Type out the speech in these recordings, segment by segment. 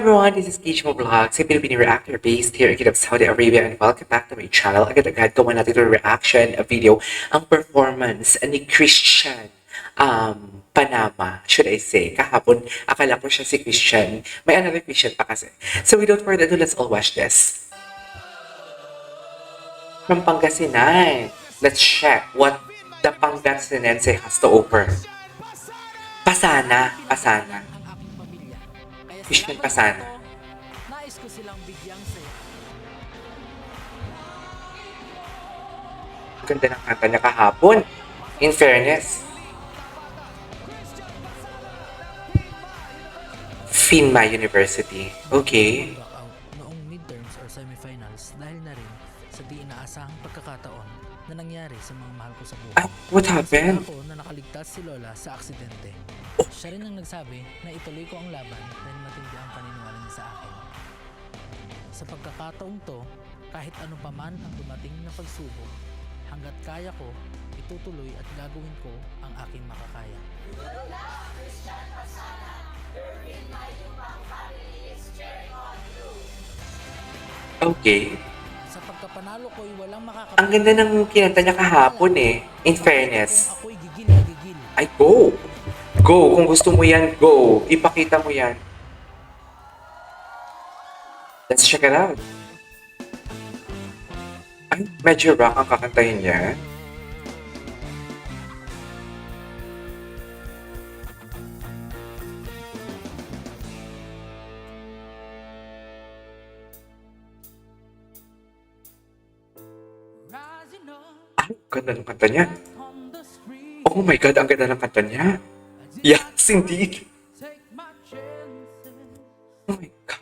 everyone, this is Keishmo Vlogs, a Filipino reactor based here in Saudi Arabia, and welcome back to my channel. Agad-agad gawa natin ito reaction video, ang performance ni Christian Panama, should I say. Kahapon, akala ko siya si Christian. May another Christian pa kasi. So without further ado, let's all watch this. From Pangasinan, let's check what the Pangasinense has to offer. Pasana. Christian Pasana. Nais ko silang bigyang saya. Ganda ng kanta niya kahapon. In fairness. FINMA University. Okay. Back out noong midterms or semifinals dahil na rin sa di inaasahang pagkakataon na nangyari sa mga mahal ko sa buhay. What happened? Ako na nakaligtas si Lola sa aksidente. Siya rin ang nagsabi na ituloy ko ang laban dahil matindi ang paniniwala niya sa akin. Sa pagkakataong to, kahit ano pa man ang dumating na pagsubok, hanggat kaya ko, itutuloy at gagawin ko ang aking makakaya. Okay. Sa pagkapanalo ko'y walang Ang ganda ng kinanta niya kahapon eh. In fairness. Ako'y gigil na gigil. Ay, go! Go! Kung gusto mo yan, go! Ipakita mo yan. Let's check it out. Ay, medyo rock ang kakantahin niya. Ay, ganda ng kanta niya. Oh my God, ang ganda ng kanta niya. Yes, indeed. Oh my God.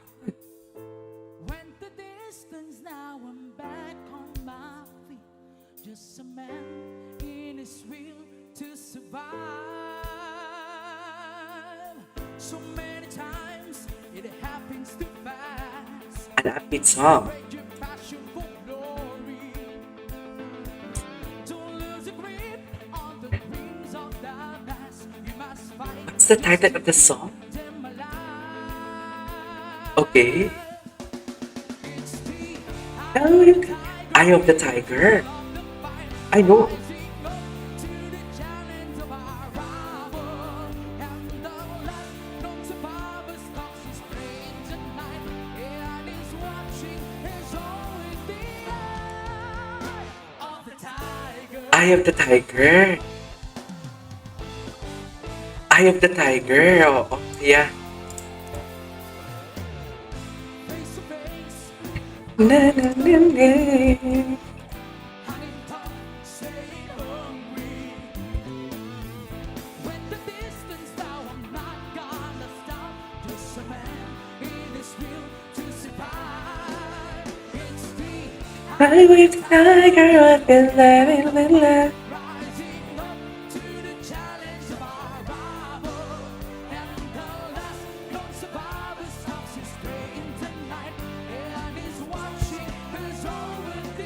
Went the distance, now I'm back on my feet. Just a man in his will to survive. So many times it happens too fast. An upbeat song. Trade your passion for glory. Don't lose your grip on the dreams of the past. You must fight What's the title of the song? them alive. Okay. Eye of the Tiger. I know. Eye of the Tiger. Eye of the Tiger. Oh, yeah. Na, na, na, na. I with the tiger, I've been living.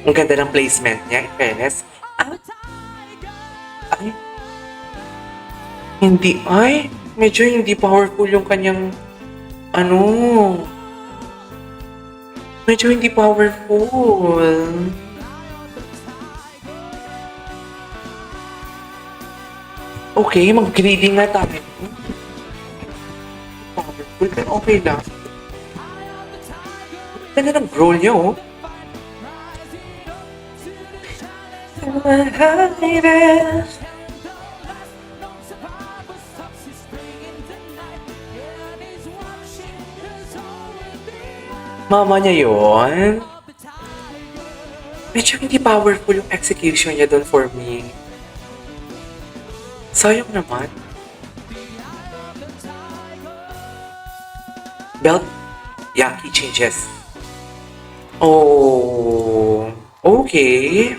Ang ganda ng placement niya, in fairness. Ay, medyo hindi powerful yung kanyang, medyo hindi powerful. Okay, mag-grading nga tayo. Powerful, pero okay lang. Ganda ng growl niya, oh. Mama niya yun. Medyo hindi powerful yung execution niya doon for me. Sayang naman. Belt? Yeah, key changes. Oh, okay.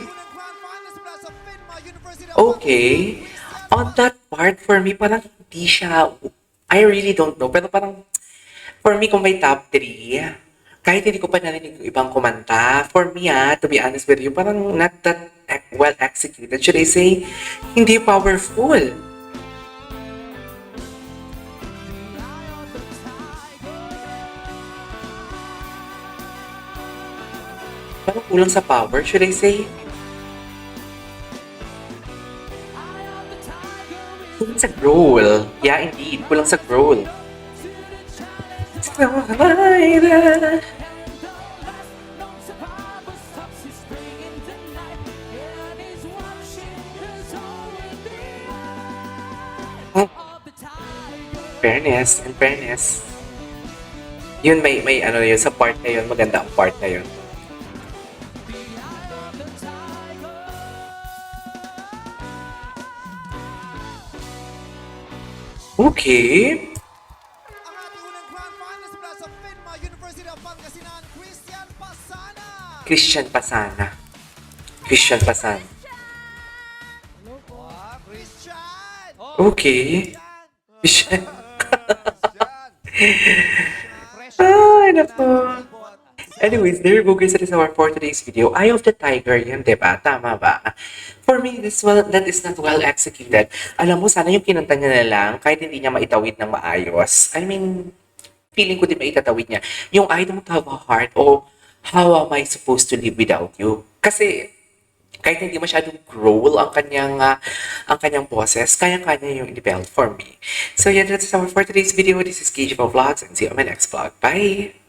Okay. On that part, for me, parang hindi siya, I really don't know, pero parang, for me, kung may top 3, kahit hindi ko pa narinig yung ibang kumanta, for me, to be honest with you, parang not that well executed. Should I say, hindi powerful. kulang sa power, should I say? Kulang sa growl. Yeah, indeed. Kulang sa growl. Oh, fairness and fairness. Yun, may ano yun, sa part na yun, maganda ang part na yun. Okay. Ang ating unang Grand Finals mula sa FINMA University of Pangasinan, Christian Pasana! Christian Pasana. Christian Pasana. Wow, Christian! Okay. Christian. Fresh Ay, nako. Anyways, there you go guys. That is our for today's video. Eye of the Tiger yun, diba? Tama ba? For me, that is not well executed. Alam mo, sana yung kinanta niya na lang, kahit hindi niya maitawid ng maayos. I mean, feeling ko din maitatawid niya. Yung I don't have a heart o how am I supposed to live without you? Kasi, kahit hindi masyadong growl ang kanyang boses, kaya-kanya yung i-belt for me. So yeah, that's our for today's video. This is KJ Vlogs and see you on my next vlog. Bye!